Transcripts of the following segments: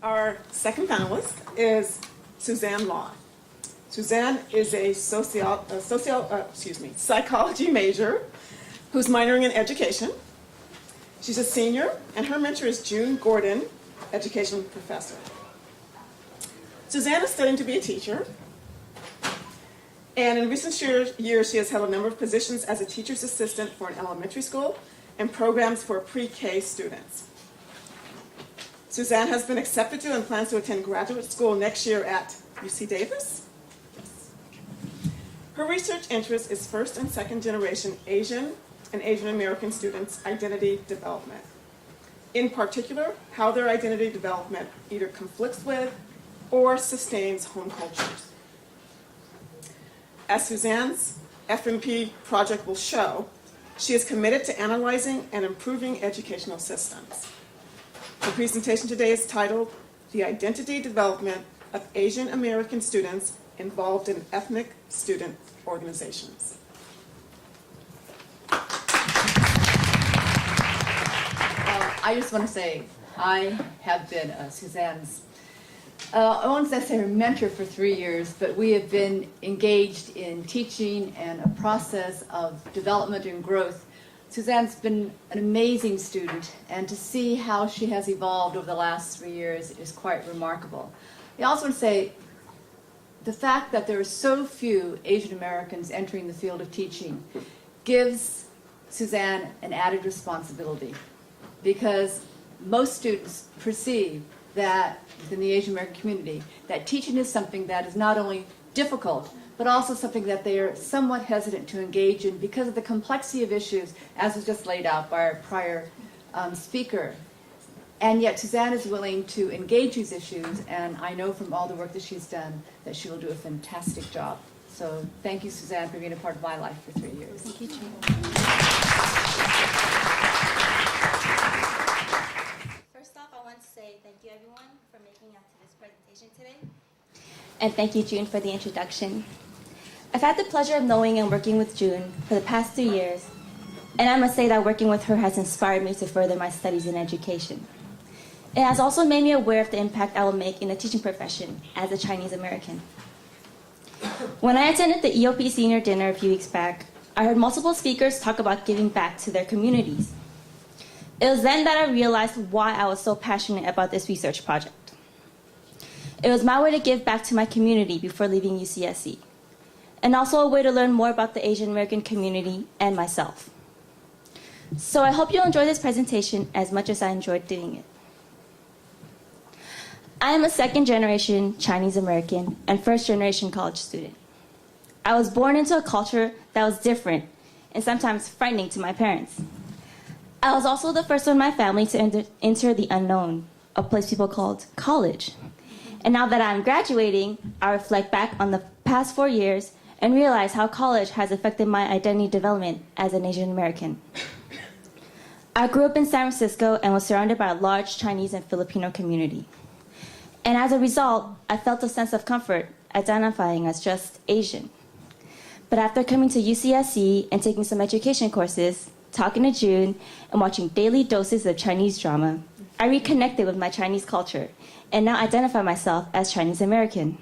Our second panelist is Suzanne Law. Suzanne is a psychology major who's minoring in education. She's a senior, and her mentor is June Gordon, education professor. Suzanne is studying to be a teacher, and in recent years, she has held a number of positions as a teacher's assistant for an elementary school and programs for pre-K students. Suzanne has been accepted to and plans to attend graduate school next year at UC Davis. Yes. Her research interest is first and second generation Asian and Asian American students' identity development. In particular, how their identity development either conflicts with or sustains home cultures. As Suzanne's FMP project will show, she is committed to analyzing and improving educational systems. The presentation today is titled, The Identity Development of Asian American Students Involved in Ethnic Student Organizations. I just want to say, I have been Suzanne's, I won't say her mentor for 3 years, but we have been engaged in teaching and a process of development and growth. Suzanne's been an amazing student, and to see how she has evolved over the last 3 years is quite remarkable. I also want to say, the fact that there are so few Asian Americans entering the field of teaching gives Suzanne an added responsibility, because most students perceive that within the Asian American community that teaching is something that is not only difficult but also something that they are somewhat hesitant to engage in because of the complexity of issues, as was just laid out by our prior speaker. And yet Suzanne is willing to engage these issues, and I know from all the work that she's done that she will do a fantastic job. So thank you, Suzanne, for being a part of my life for 3 years. Thank you, June. First off, I want to say thank you, everyone, for making it to this presentation today. And thank you, June, for the introduction. I've had the pleasure of knowing and working with June for the past 3 years, and I must say that working with her has inspired me to further my studies in education. It has also made me aware of the impact I will make in the teaching profession as a Chinese American. When I attended the EOP senior dinner a few weeks back, I heard multiple speakers talk about giving back to their communities. It was then that I realized why I was so passionate about this research project. It was my way to give back to my community before leaving UCSC, and also a way to learn more about the Asian American community and myself. So I hope you'll enjoy this presentation as much as I enjoyed doing it. I am a second-generation Chinese American and first-generation college student. I was born into a culture that was different and sometimes frightening to my parents. I was also the first one in my family to enter the unknown, a place people called college. And now that I'm graduating, I reflect back on the past 4 years and realize how college has affected my identity development as an Asian American. I grew up in San Francisco and was surrounded by a large Chinese and Filipino community. And as a result, I felt a sense of comfort identifying as just Asian. But after coming to UCSC and taking some education courses, talking to June, and watching daily doses of Chinese drama, I reconnected with my Chinese culture and now identify myself as Chinese American.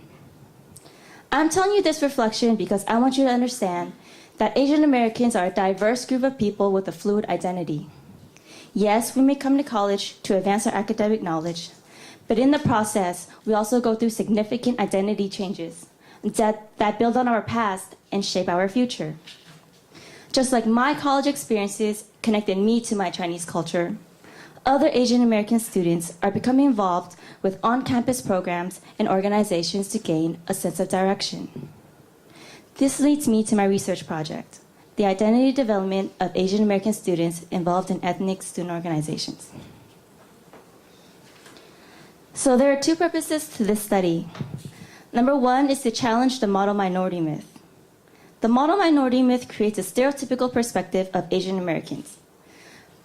I'm telling you this reflection because I want you to understand that Asian Americans are a diverse group of people with a fluid identity. Yes, we may come to college to advance our academic knowledge, but in the process, we also go through significant identity changes that build on our past and shape our future. Just like my college experiences connected me to my Chinese culture, other Asian American students are becoming involved with on-campus programs and organizations to gain a sense of direction. This leads me to my research project, the identity development of Asian American students involved in ethnic student organizations. So there are two purposes to this study. Number one is to challenge the model minority myth. The model minority myth creates a stereotypical perspective of Asian Americans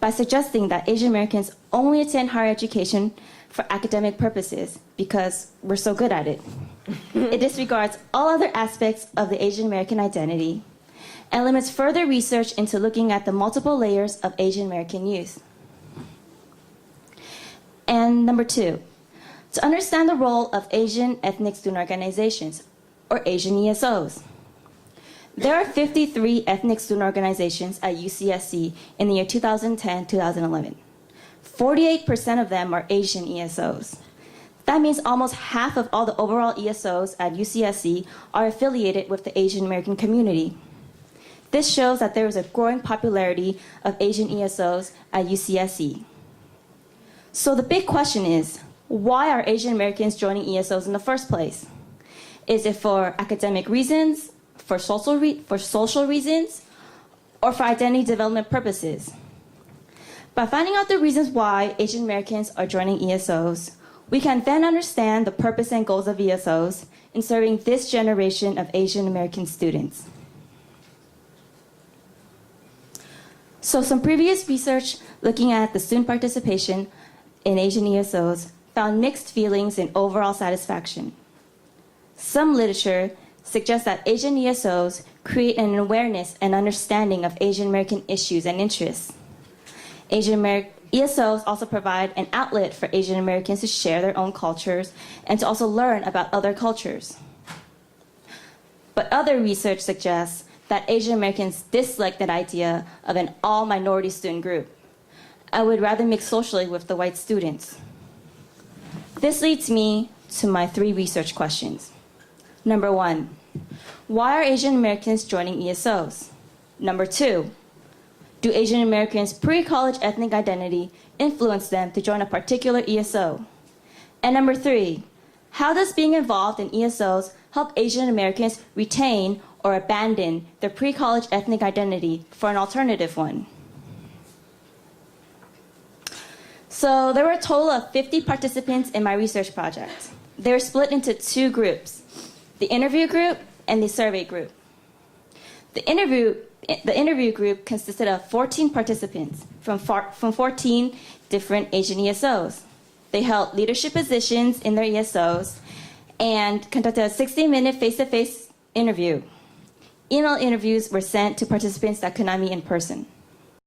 by suggesting that Asian Americans only attend higher education for academic purposes because we're so good at it. It disregards all other aspects of the Asian American identity and limits further research into looking at the multiple layers of Asian American youth. And number two, to understand the role of Asian ethnic student organizations, or Asian ESOs. There are 53 ethnic student organizations at UCSC in the year 2010-2011. 48% of them are Asian ESOs. That means almost half of all the overall ESOs at UCSC are affiliated with the Asian American community. This shows that there is a growing popularity of Asian ESOs at UCSC. So the big question is, why are Asian Americans joining ESOs in the first place? Is it for academic reasons, for social reasons, or for identity development purposes? By finding out the reasons why Asian Americans are joining ESOs, we can then understand the purpose and goals of ESOs in serving this generation of Asian American students. So some previous research looking at the student participation in Asian ESOs found mixed feelings in overall satisfaction. Some literature suggests that Asian ESOs create an awareness and understanding of Asian American issues and interests. ESOs also provide an outlet for Asian Americans to share their own cultures and to also learn about other cultures. But other research suggests that Asian Americans dislike that idea of an all-minority student group and would rather mix socially with the white students. This leads me to my 3 research questions. Number 1, why are Asian Americans joining ESOs? Number 2, do Asian Americans' pre-college ethnic identity influence them to join a particular ESO? And number 3, how does being involved in ESOs help Asian Americans retain or abandon their pre-college ethnic identity for an alternative one? So there were a total of 50 participants in my research project. They were split into 2 groups, the interview group and the survey group. The interview group consisted of 14 participants from 14 different Asian ESOs. They held leadership positions in their ESOs and conducted a 60-minute face-to-face interview. Email interviews were sent to participants that could not meet in person.